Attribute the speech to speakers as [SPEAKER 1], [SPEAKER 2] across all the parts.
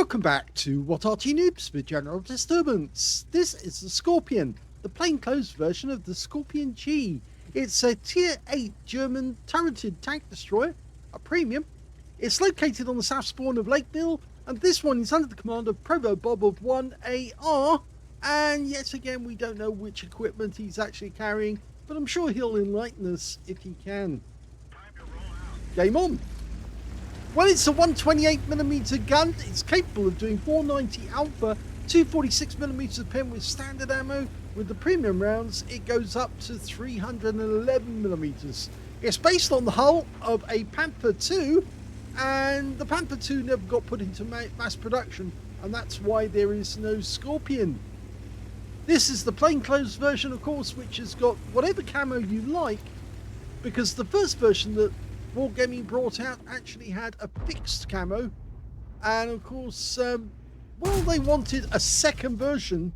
[SPEAKER 1] Welcome back to What Arty Noobs with General Disturbance. This is the Skorpion, the plainclothes version of the Skorpion G. It's a Tier 8 German turreted tank destroyer, a premium. It's located on the south spawn of Lakeville, and this one is under the command of ProvoBob of 1AR. And yet again, we don't know which equipment he's actually carrying, but I'm sure he'll enlighten us if he can. Game on! Well, it's a 128mm gun. It's capable of doing 490 alpha, 246mm pen with standard ammo. With the premium rounds, it goes up to 311mm. It's based on the hull of a Panther II, and the Panther II never got put into mass production, and that's why there is no Skorpion. This is the plainclothes version, of course, which has got whatever camo you like, because the first version that Wargaming brought out actually had a fixed camo, and of course, well, they wanted a second version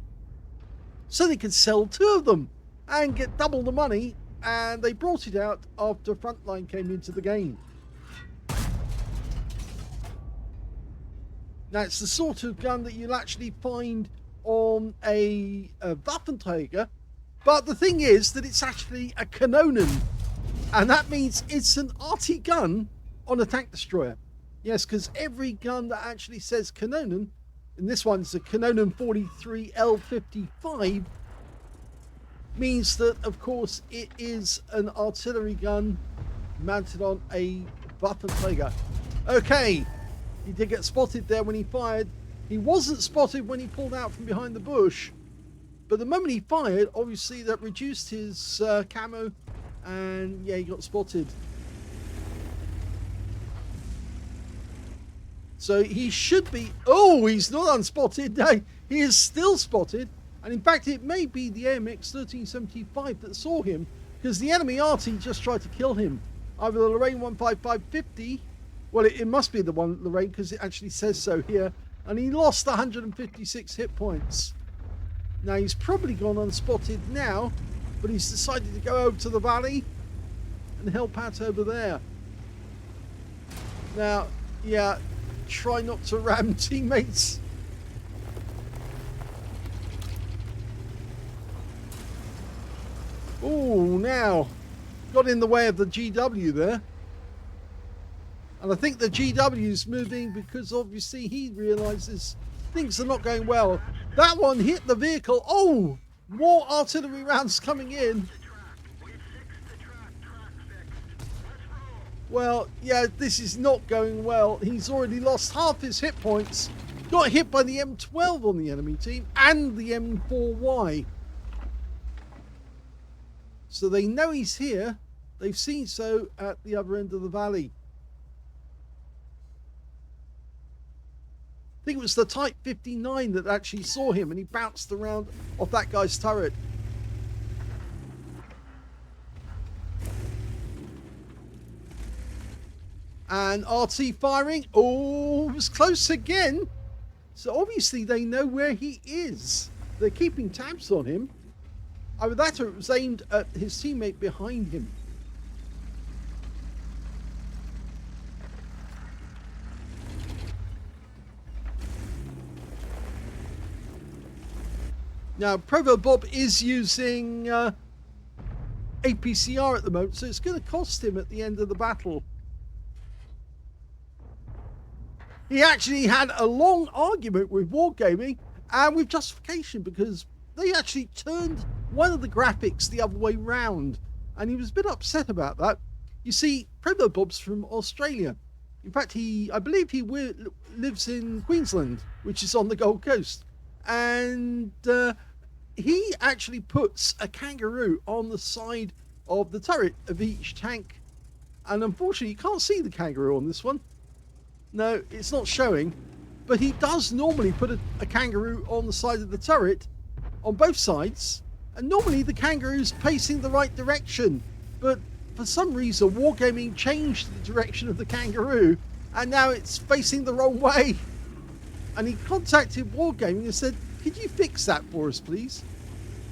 [SPEAKER 1] so they could sell two of them and get double the money, and they brought it out after Frontline came into the game. Now, it's the sort of gun that you'll actually find on a Waffenträger, but the thing is that it's actually a Kanonen. And that means it's an Arty gun on a tank destroyer. Yes, because every gun that actually says Kanonen, and this one's a Kanonen 43L55, means that, of course, it is an artillery gun mounted on a Waffenträger. Okay, he did get spotted there when he fired. He wasn't spotted when he pulled out from behind the bush, but the moment he fired, obviously that reduced his camo. And yeah, he got spotted. So he should be... Oh, he's not unspotted. No, he is still spotted. And in fact, it may be the AMX 1375 that saw him, because the enemy Arty just tried to kill him. Either the Lorraine 15550. Well, it must be the one, Lorraine, because it actually says so here. And he lost 156 hit points. Now, he's probably gone unspotted now, but he's decided to go over to the valley and help out over there. Now, yeah, try not to ram teammates. Oh, now, got in the way of the GW there. And I think the GW's moving because obviously he realizes things are not going well. That one hit the vehicle. Oh! More artillery rounds coming in. Well, yeah, this is not going well. He's already lost half his hit points. Got hit by the M12 on the enemy team and the M4Y. So they know he's here. They've seen so at the other end of the valley. I think it was the Type 59 that actually saw him, and he bounced around off that guy's turret. And RT firing. Oh, it was close again. So obviously they know where he is. They're keeping tabs on him. Either that or it was aimed at his teammate behind him. Now, ProvoBob is using APCR at the moment, so it's going to cost him at the end of the battle. He actually had a long argument with Wargaming, and with justification, because they actually turned one of the graphics the other way round, and he was a bit upset about that. You see, ProvoBob's from Australia. In fact, I believe he lives in Queensland, which is on the Gold Coast. And he actually puts a kangaroo on the side of the turret of each tank. And unfortunately, you can't see the kangaroo on this one. No, it's not showing. But he does normally put a kangaroo on the side of the turret on both sides. And normally the kangaroo's facing the right direction. But for some reason, Wargaming changed the direction of the kangaroo. And now it's facing the wrong way. And he contacted Wargaming and said, could you fix that for us, please?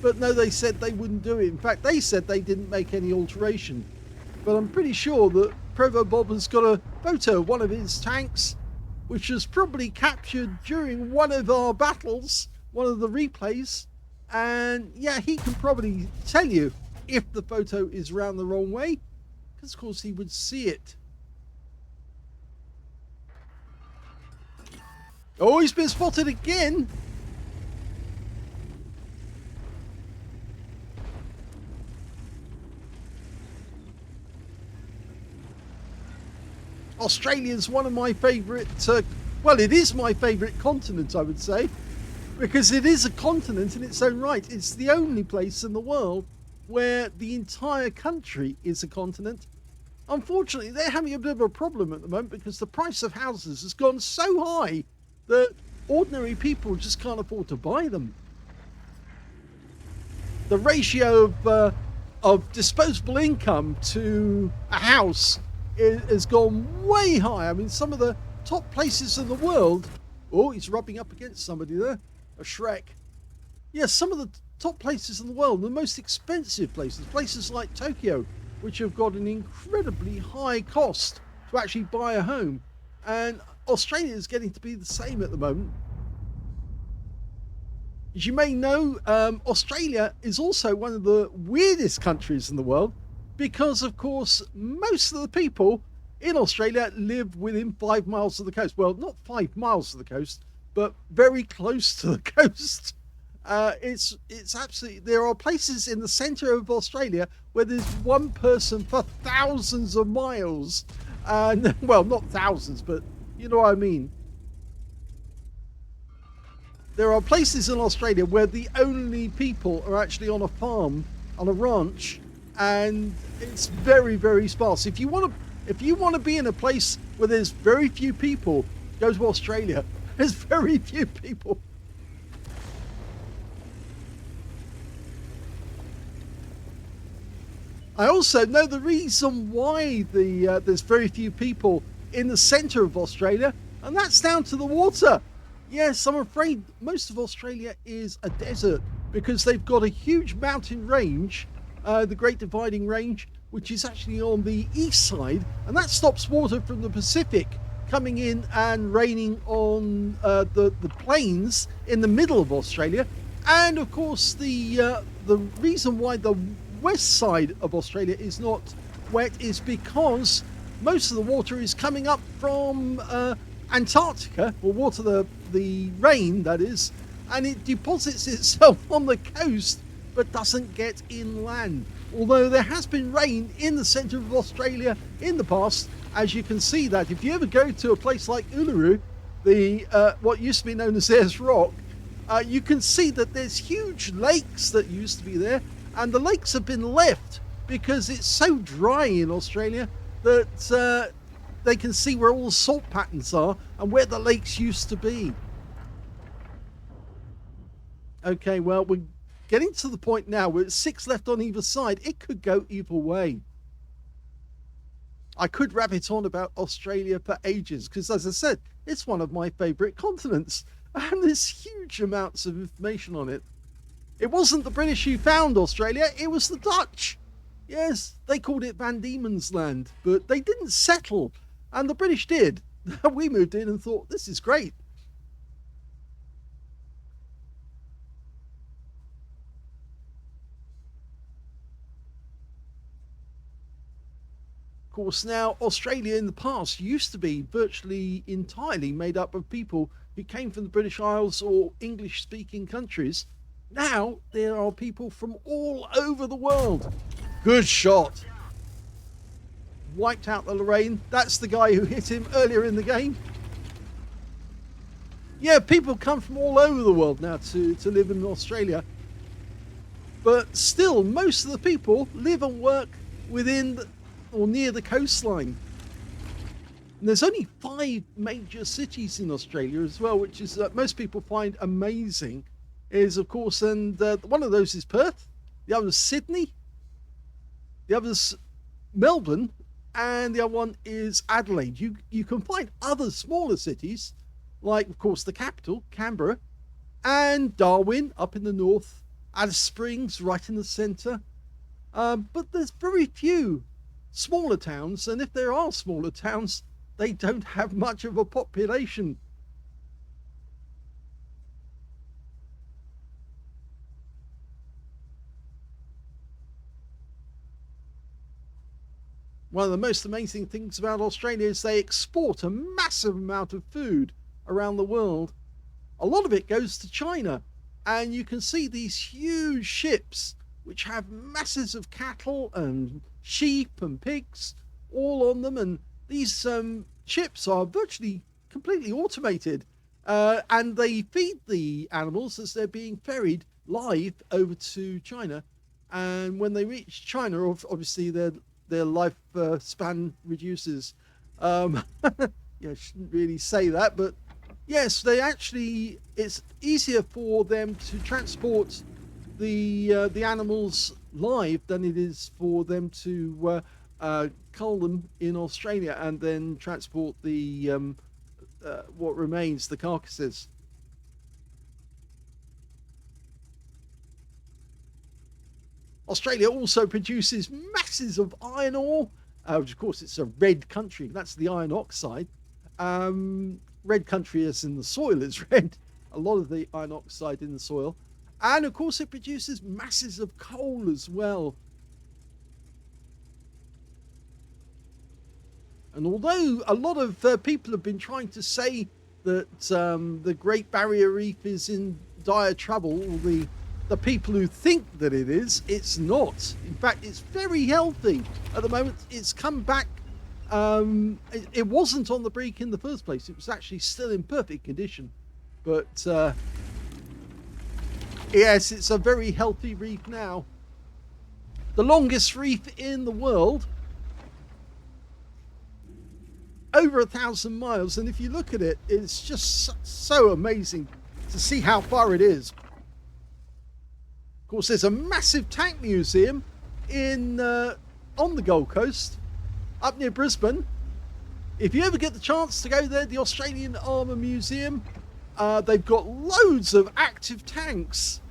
[SPEAKER 1] But no, they said they wouldn't do it. In fact, they said they didn't make any alteration. But I'm pretty sure that ProvoBob has got a photo of one of his tanks which was probably captured during one of our battles, one of the replays. And yeah, he can probably tell you if the photo is round the wrong way, because of course he would see it. Oh, he's been spotted again. Australia is one of my favourite, well, it is my favourite continent, I would say, because it is a continent in its own right. It's the only place in the world where the entire country is a continent. Unfortunately, they're having a bit of a problem at the moment because the price of houses has gone so high that ordinary people just can't afford to buy them. The ratio of disposable income to a house has gone way high. I mean, some of the top places in the world... Oh, he's rubbing up against somebody there. A Shrek. Yes, some of the top places in the world, the most expensive places, places like Tokyo, which have got an incredibly high cost to actually buy a home. And Australia is getting to be the same at the moment. As you may know, Australia is also one of the weirdest countries in the world because, of course, most of the people in Australia live within 5 miles of the coast. Well, not 5 miles of the coast, but very close to the coast. It's absolutely... There are places in the centre of Australia where there's one person for thousands of miles. And, well, not thousands, but you know what I mean. There are places in Australia where the only people are actually on a farm, on a ranch, and it's very, very sparse. If you want to be in a place where there's very few people, go to Australia. There's very few people. I also know the reason why there's very few people in the centre of Australia, and that's down to the water. Yes, I'm afraid most of Australia is a desert because they've got a huge mountain range, the Great Dividing Range, which is actually on the east side, and that stops water from the Pacific coming in and raining on the plains in the middle of Australia. And of course, the reason why the west side of Australia is not wet is because most of the water is coming up from Antarctica, or water, the rain that is, and it deposits itself on the coast but doesn't get inland. Although there has been rain in the centre of Australia in the past, as you can see that if you ever go to a place like Uluru, what used to be known as Ayers Rock, you can see that there's huge lakes that used to be there, and the lakes have been left because it's so dry in Australia that they can see where all the salt patterns are and where the lakes used to be. Okay, well, we're getting to the point now where it's 6 left on either side. It could go either way. I could rabbit on about Australia for ages because, as I said, it's one of my favourite continents and there's huge amounts of information on it. It wasn't the British who found Australia, it was the Dutch. Yes, they called it Van Diemen's Land, but they didn't settle, and the British did. We moved in and thought, this is great. Of course, now, Australia in the past used to be virtually entirely made up of people who came from the British Isles or English-speaking countries. Now, there are people from all over the world. Good shot. Wiped out the Lorraine. That's the guy who hit him earlier in the game. Yeah, people come from all over the world now to live in Australia. But still, most of the people live and work within or near the coastline. And there's only 5 major cities in Australia as well, which is most people find amazing. Is, of course, and one of those is Perth, the other is Sydney, the other's Melbourne, and the other one is Adelaide. You can find other smaller cities, like, of course, the capital, Canberra, and Darwin up in the north, Alice Springs right in the centre. But there's very few smaller towns, and if there are smaller towns, they don't have much of a population. One of the most amazing things about Australia is they export a massive amount of food around the world. A lot of it goes to China, and you can see these huge ships which have masses of cattle and sheep and pigs all on them, and these ships are virtually completely automated, and they feed the animals as they're being ferried live over to China. And when they reach China, obviously their life span reduces. Yeah, I shouldn't really say that, but yes, it's easier for them to transport the animals live than it is for them to cull them in Australia and then transport the what remains, the carcasses. Australia also produces masses of iron ore, which of course it's a red country. That's the iron oxide. Red country as in the soil is red. A lot of the iron oxide in the soil. And of course it produces masses of coal as well. And although a lot of people have been trying to say that the Great Barrier Reef is in dire trouble, or the people who think that it is, it's not. In fact, it's very healthy at the moment. It's come back. It wasn't on the brink in the first place. It was actually still in perfect condition. But yes, it's a very healthy reef now. The longest reef in the world. Over 1,000 miles. And if you look at it, it's just so amazing to see how far it is. Of course, there's a massive tank museum on the Gold Coast, up near Brisbane. If you ever get the chance to go there, the Australian Armour Museum, they've got loads of active tanks.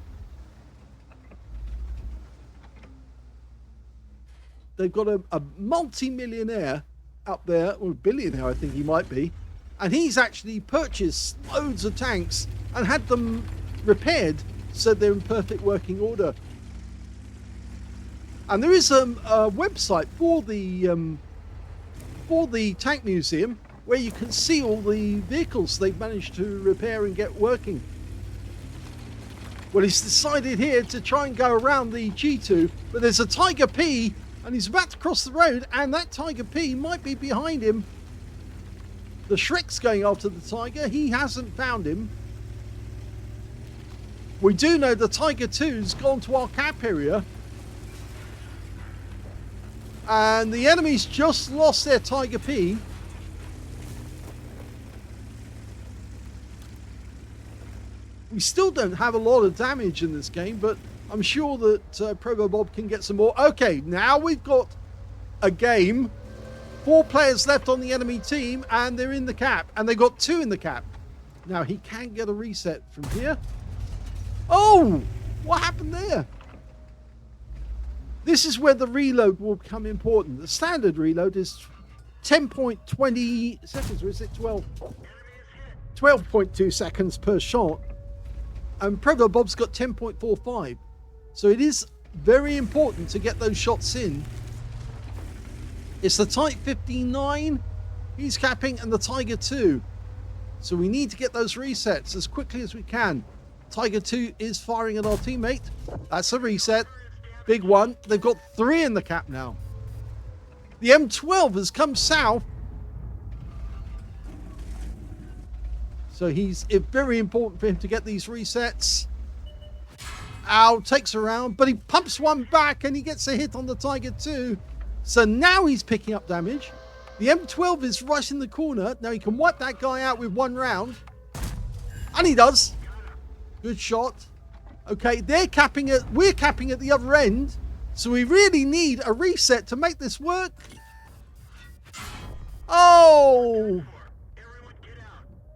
[SPEAKER 1] They've got a multi-millionaire up there, or a billionaire I think he might be, and he's actually purchased loads of tanks and had them repaired so they're in perfect working order. And there is a website for the tank museum where you can see all the vehicles they've managed to repair and get working. Well, he's decided here to try and go around the G2, but there's a Tiger P and he's about to cross the road, and that Tiger P might be behind him. The Shrek's going after the Tiger. He hasn't found him. We do know the Tiger 2's gone to our cap area. And the enemy's just lost their Tiger P. We still don't have a lot of damage in this game, but I'm sure that ProvoBob can get some more. Okay, now we've got a game. 4 players left on the enemy team, and they're in the cap. And they've got 2 in the cap. Now, he can get a reset from here. Oh! What happened there? This is where the reload will become important. The standard reload is 10.20 seconds, or is it 12? 12.2 seconds per shot. And ProvoBob's got 10.45. So it is very important to get those shots in. It's the Type 59 he's capping, and the Tiger 2. So we need to get those resets as quickly as we can. Tiger 2 is firing at our teammate. That's a reset. Big one. They've got 3 in the cap now. The M12 has come south. So it's very important for him to get these resets. Ow, takes around, but he pumps one back and he gets a hit on the Tiger 2. So now he's picking up damage. The M12 is right in the corner. Now he can wipe that guy out with 1 round. And he does. Good shot. Okay, we're capping at the other end. So we really need a reset to make this work. Oh!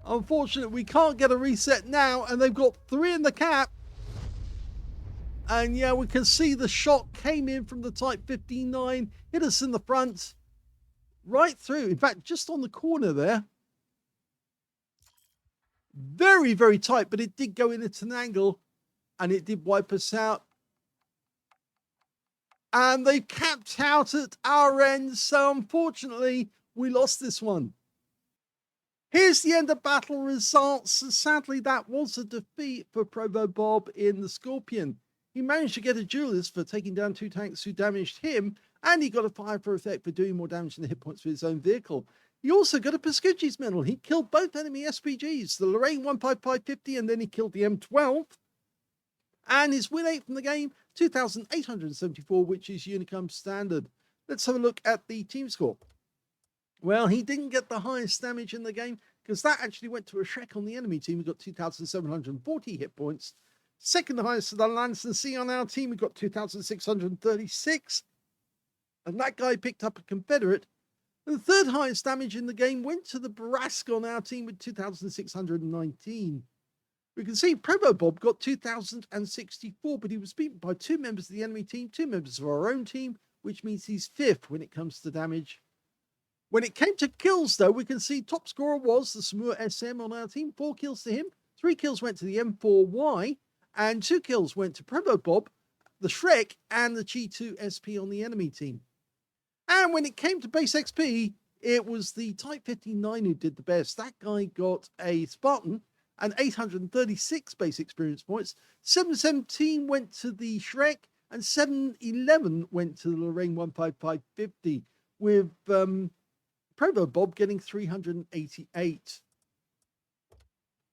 [SPEAKER 1] Unfortunately, we can't get a reset now, and they've got 3 in the cap. And yeah, we can see the shot came in from the Type 59, hit us in the front. right through. In fact, just on the corner there. Very, very tight, but it did go in at an angle and it did wipe us out. And they capped out at our end, so unfortunately, we lost this one. Here's the end of battle results. Sadly, that was a defeat for ProvoBob in the Skorpion. He managed to get a duelist for taking down 2 tanks who damaged him, and he got a fire for effect for doing more damage than the hit points with his own vehicle. He also got a Pascucci's medal. He killed both enemy SPGs, the Lorraine 15550, and then he killed the M12. And his win rate from the game, 2,874, which is Unicum standard. Let's have a look at the team score. Well, he didn't get the highest damage in the game because that actually went to a Shrek on the enemy team who got 2,740 hit points. Second highest to the Lanson C on our team, we got 2,636. And that guy picked up a Confederate. And the third highest damage in the game went to the Barask on our team with 2,619. We can see ProvoBob got 2,064, but he was beaten by 2 members of the enemy team, 2 members of our own team, which means he's 5th when it comes to damage. When it came to kills, though, we can see top scorer was the Smur SM on our team, 4 kills to him, 3 kills went to the M4Y, and 2 kills went to ProvoBob, the Shrek, and the Chi2 SP on the enemy team. And when it came to base XP, it was the Type 59 who did the best. That guy got a Spartan and 836 base experience points. 717 went to the Shrek, and 711 went to the Lorraine 15550, with ProvoBob getting 388.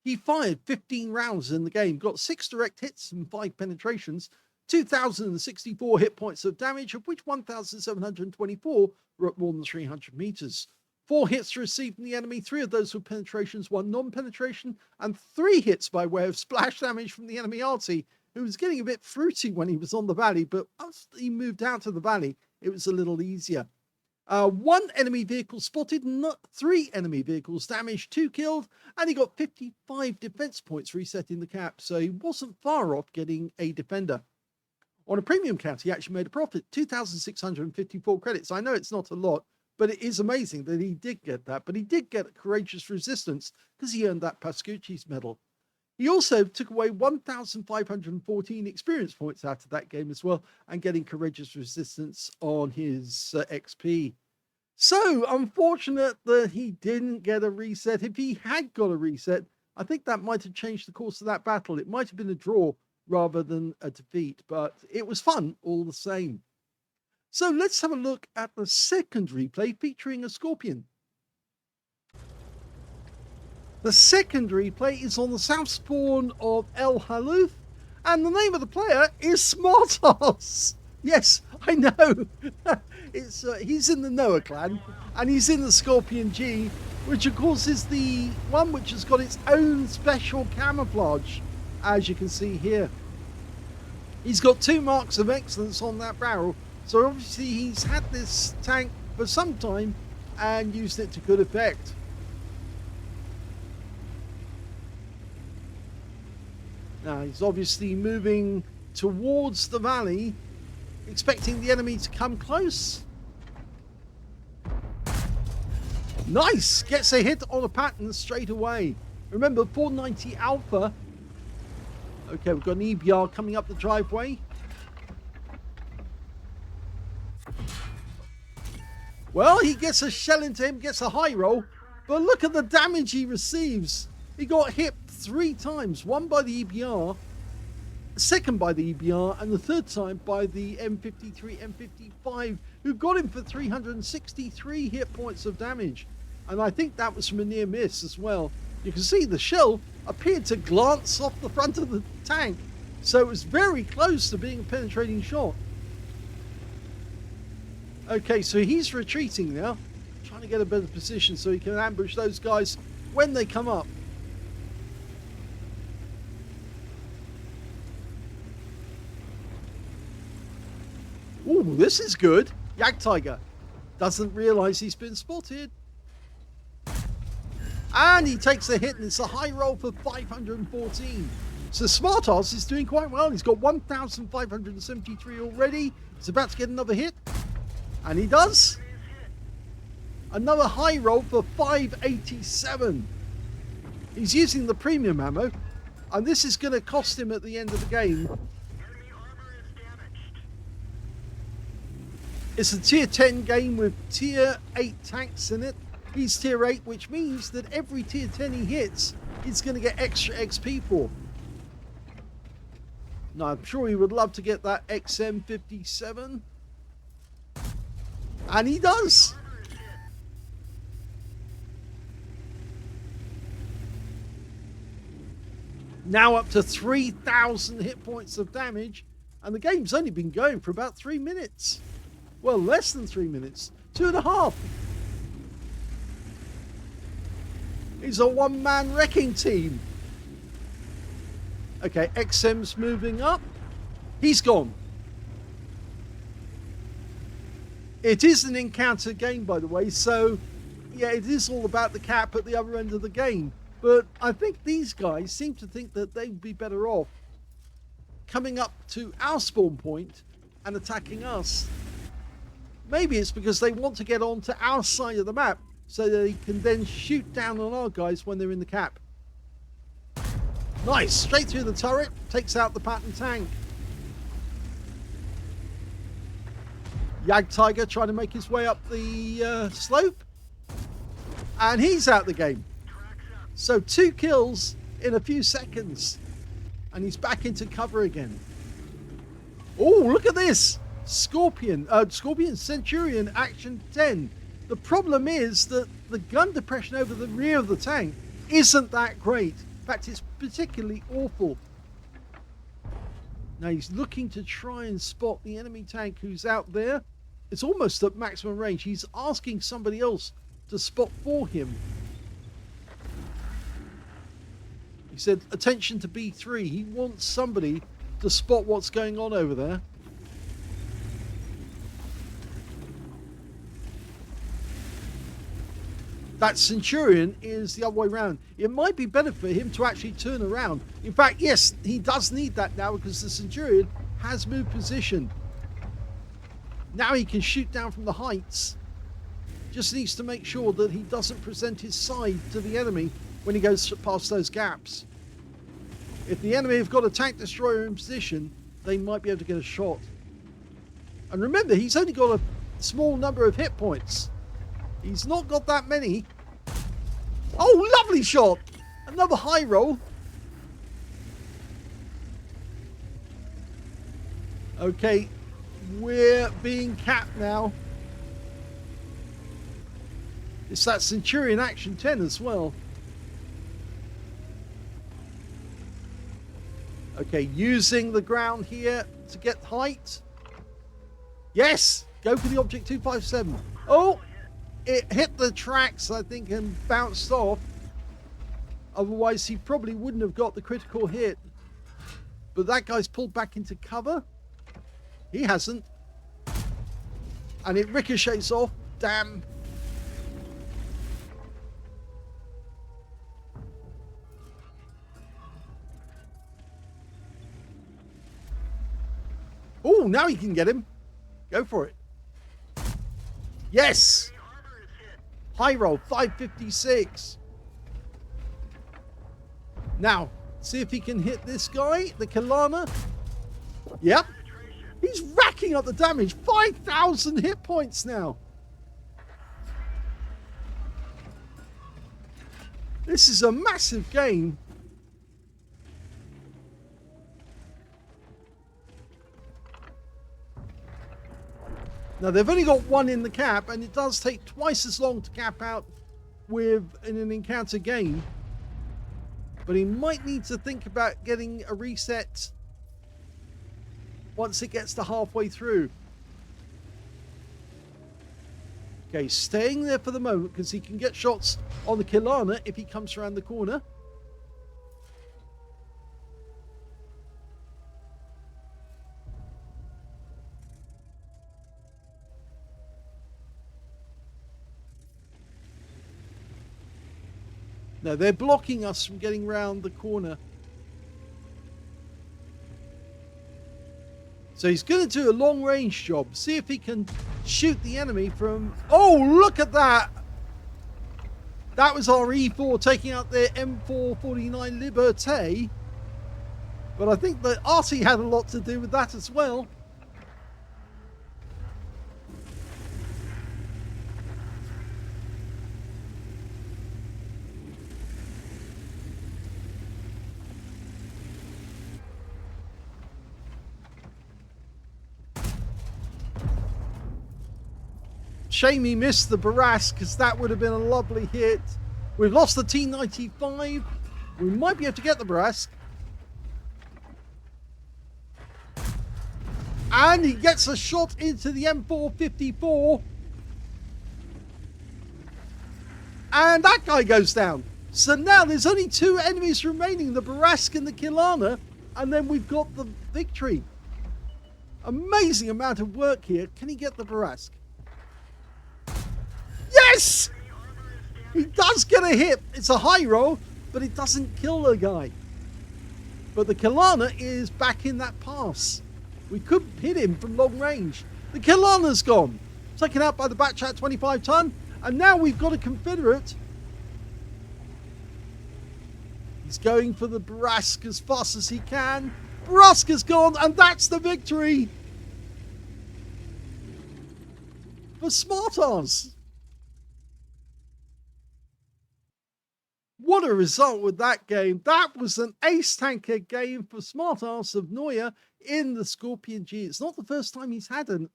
[SPEAKER 1] He fired 15 rounds in the game, got 6 direct hits and 5 penetrations, 2,064 hit points of damage, of which 1,724 were at more than 300 meters. 4 hits received from the enemy, 3 of those were penetrations, 1 non-penetration, and 3 hits by way of splash damage from the enemy Arty, who was getting a bit fruity when he was on the valley, but as he moved out to the valley, it was a little easier. 1 enemy vehicle spotted, 3 enemy vehicles damaged, 2 killed, and he got 55 defense points resetting the cap, so he wasn't far off getting a defender. On a premium count, he actually made a profit, 2,654 credits. I know it's not a lot, but it is amazing that he did get that. But he did get a courageous resistance because he earned that Pascucci's medal. He also took away 1,514 experience points out of that game as well, and getting courageous resistance on his XP. So unfortunate that he didn't get a reset. If he had got a reset, I think that might have changed the course of that battle. It might have been a draw rather than a defeat, but it was fun all the same. So let's have a look at the second replay featuring a Skorpion. The second replay is on the south spawn of Halluf, and the name of the player is smartazz. Yes, I know. He's in the NOIA clan, and he's in the Skorpion G, which of course is the one which has got its own special camouflage, as you can see here. He's got 2 marks of excellence on that barrel, so obviously he's had this tank for some time and used it to good effect. Now he's obviously moving towards the valley, expecting the enemy to come close. Nice! Gets a hit on a pattern straight away. Remember, 490 Alpha. Okay, we've got an EBR coming up the driveway. Well, he gets a shell into him, gets a high roll, but look at the damage he receives. He got hit 3 times, one by the EBR, second by the EBR, and the third time by the M53, M55, who got him for 363 hit points of damage. And I think that was from a near miss as well. You can see the shell appeared to glance off the front of the tank, so it was very close to being a penetrating shot. Okay, so he's retreating now, trying to get a better position so he can ambush those guys when they come up. Ooh, this is good. Jagdtiger doesn't realize he's been spotted. And he takes a hit, and it's a high roll for 514. So smartazz is doing quite well. He's got 1,573 already. He's about to get another hit. And he does. Another high roll for 587. He's using the premium ammo, and this is going to cost him at the end of the game. It's a tier 10 game with tier 8 tanks in it. He's tier 8, which means that every tier 10 he hits, he's going to get extra XP for. Now, I'm sure he would love to get that XM57. And he does. Now up to 3,000 hit points of damage. And the game's only been going for about 3 minutes. Well, less than 3 minutes. 2.5. He's a one-man wrecking team. Okay, XM's moving up. He's gone. It is an encounter game, by the way, so yeah, it is all about the cap at the other end of the game. But I think these guys seem to think that they'd be better off coming up to our spawn point and attacking us. Maybe it's because they want to get onto our side of the map so they can then shoot down on our guys when they're in the cap. Nice, straight through the turret, takes out the Patton tank. Jagdtiger trying to make his way up the slope. And he's out the game. So 2 kills in a few seconds. And he's back into cover again. Oh, look at this. Skorpion Centurion Action 10. The problem is that the gun depression over the rear of the tank isn't that great. In fact, it's particularly awful. Now he's looking to try and spot the enemy tank who's out there. It's almost at maximum range. He's asking somebody else to spot for him. He said, attention to B3. He wants somebody to spot what's going on over there. That Centurion is the other way around. It might be better for him to actually turn around. In fact, yes, he does need that now because the Centurion has moved position. Now he can shoot down from the heights. Just needs to make sure that he doesn't present his side to the enemy when he goes past those gaps. If the enemy have got a tank destroyer in position, they might be able to get a shot. And remember, he's only got a small number of hit points. He's not got that many. Oh, lovely shot! Another high roll. Okay, we're being capped now. It's that Centurion Action 10 as well. Okay, using the ground here to get height. Yes! Go for the Object 257. Oh! It hit the tracks, I think, and bounced off. Otherwise, he probably wouldn't have got the critical hit. But that guy's pulled back into cover. He hasn't. And it ricochets off. Damn. Oh, now he can get him. Go for it. Yes! High roll, 556. Now, see if he can hit this guy, the Kalana. Yep. He's racking up the damage. 5,000 hit points now. This is a massive game. Now, they've only got one in the cap, and it does take twice as long to cap out in an encounter game. But he might need to think about getting a reset once it gets to halfway through. Okay, staying there for the moment because he can get shots on the Kilana if he comes around the corner. No, they're blocking us from getting round the corner. So he's going to do a long range job. See if he can shoot the enemy from... Oh, look at that! That was our E4 taking out their M449 Liberté. But I think that Arty had a lot to do with that as well. Shame he missed the Barras, because that would have been a lovely hit. We've lost the T95. We might be able to get the Barras. And he gets a shot into the M454. And that guy goes down. So now there's only 2 enemies remaining, the Barask and the Kilana. And then we've got the victory. Amazing amount of work here. Can he get the Barask? Yes! He does get a hit. It's a high roll, but it doesn't kill the guy. But the Kilana is back in that pass. We could hit him from long range. The Kilana's gone. Taken out by the Batchat 25 ton. And now we've got a Confederate. He's going for the Barask as fast as he can. Barask is gone, and that's the victory for smartazz. What a result with that game. That was an ace tanker game for smartazz of NOIA in the Skorpion G. It's not the first time he's had an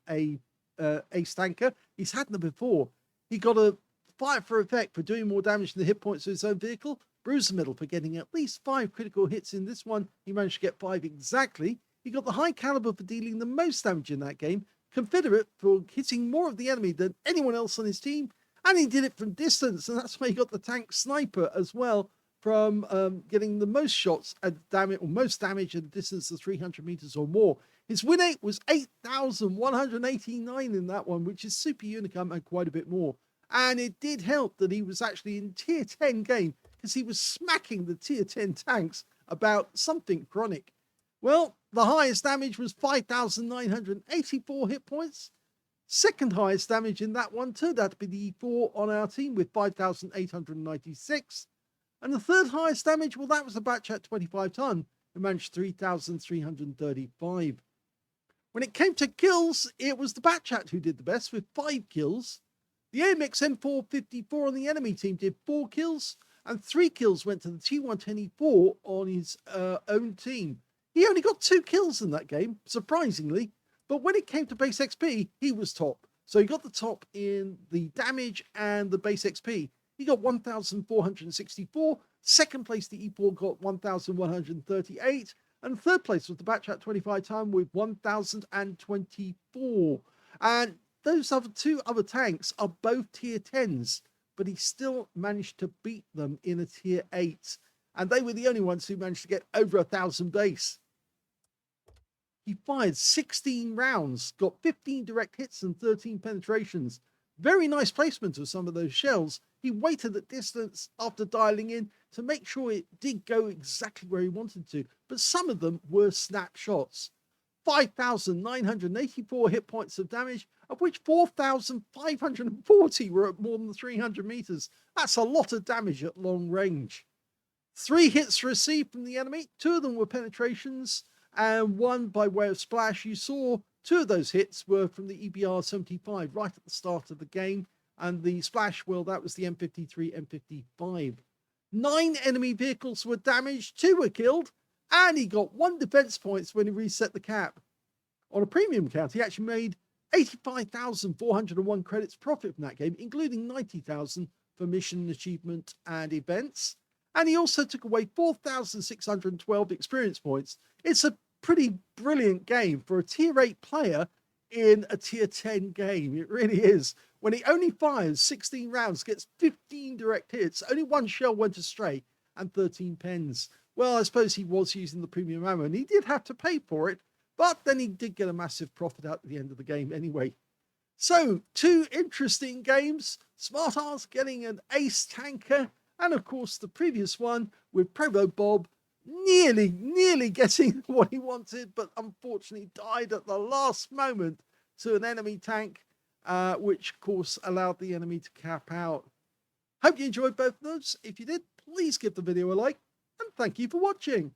[SPEAKER 1] ace tanker. He's had them before. He got a fire for effect for doing more damage than the hit points of his own vehicle. Bruiser medal for getting at least 5 critical hits in this one. He managed to get 5 exactly. He got the high caliber for dealing the most damage in that game. Confederate for hitting more of the enemy than anyone else on his team. And he did it from distance, and that's why he got the tank sniper as well, from getting the most shots at damage, or most damage at a distance of 300 meters or more. His win rate was 8,189 in that one, which is super unicum and quite a bit more. And it did help that he was actually in tier 10 game, because he was smacking the tier 10 tanks about something chronic. Well, the highest damage was 5,984 hit points. Second highest damage in that one turned out to be the E4 on our team with 5,896. And the third highest damage, well, that was the Batchat 25 ton, who managed 3,335. When it came to kills, it was the Batchat who did the best with 5 kills. The AMX M454 on the enemy team did 4 kills, and 3 kills went to the T110E4 on his own team. He only got 2 kills in that game, surprisingly. But when it came to base XP, he was top. So he got the top in the damage and the base XP. He got 1,464. Second place, the E4 got 1,138. And third place was the Batchat 25 ton with 1,024. And those other 2 other tanks are both tier 10s, but he still managed to beat them in a tier 8. And they were the only ones who managed to get over 1,000 base. He fired 16 rounds, got 15 direct hits and 13 penetrations. Very nice placement of some of those shells. He waited at distance after dialing in to make sure it did go exactly where he wanted to. But some of them were snapshots. 5,984 hit points of damage, of which 4,540 were at more than 300 meters. That's a lot of damage at long range. 3 hits received from the enemy. 2 of them were penetrations, and 1 by way of splash. You saw 2 of those hits were from the EBR-75 right at the start of the game, and the splash, well, that was the M53, M55. 9 enemy vehicles were damaged, 2 were killed, and he got 1 defense points when he reset the cap. On a premium account, he actually made 85,401 credits profit from that game, including 90,000 for mission, achievement, and events. And he also took away 4,612 experience points. It's a pretty brilliant game for a tier 8 player in a tier 10 game. It really is. When he only fires 16 rounds, gets 15 direct hits, only 1 shell went astray, and 13 pens. Well, I suppose he was using the premium ammo, and he did have to pay for it, but then he did get a massive profit out at the end of the game anyway. So, 2 interesting games. smartazz getting an ace tanker, and of course the previous one with ProvoBob nearly getting what he wanted, but unfortunately died at the last moment to an enemy tank, which of course allowed the enemy to cap out. Hope you enjoyed both of those. If you did, please give the video a like, and thank you for watching.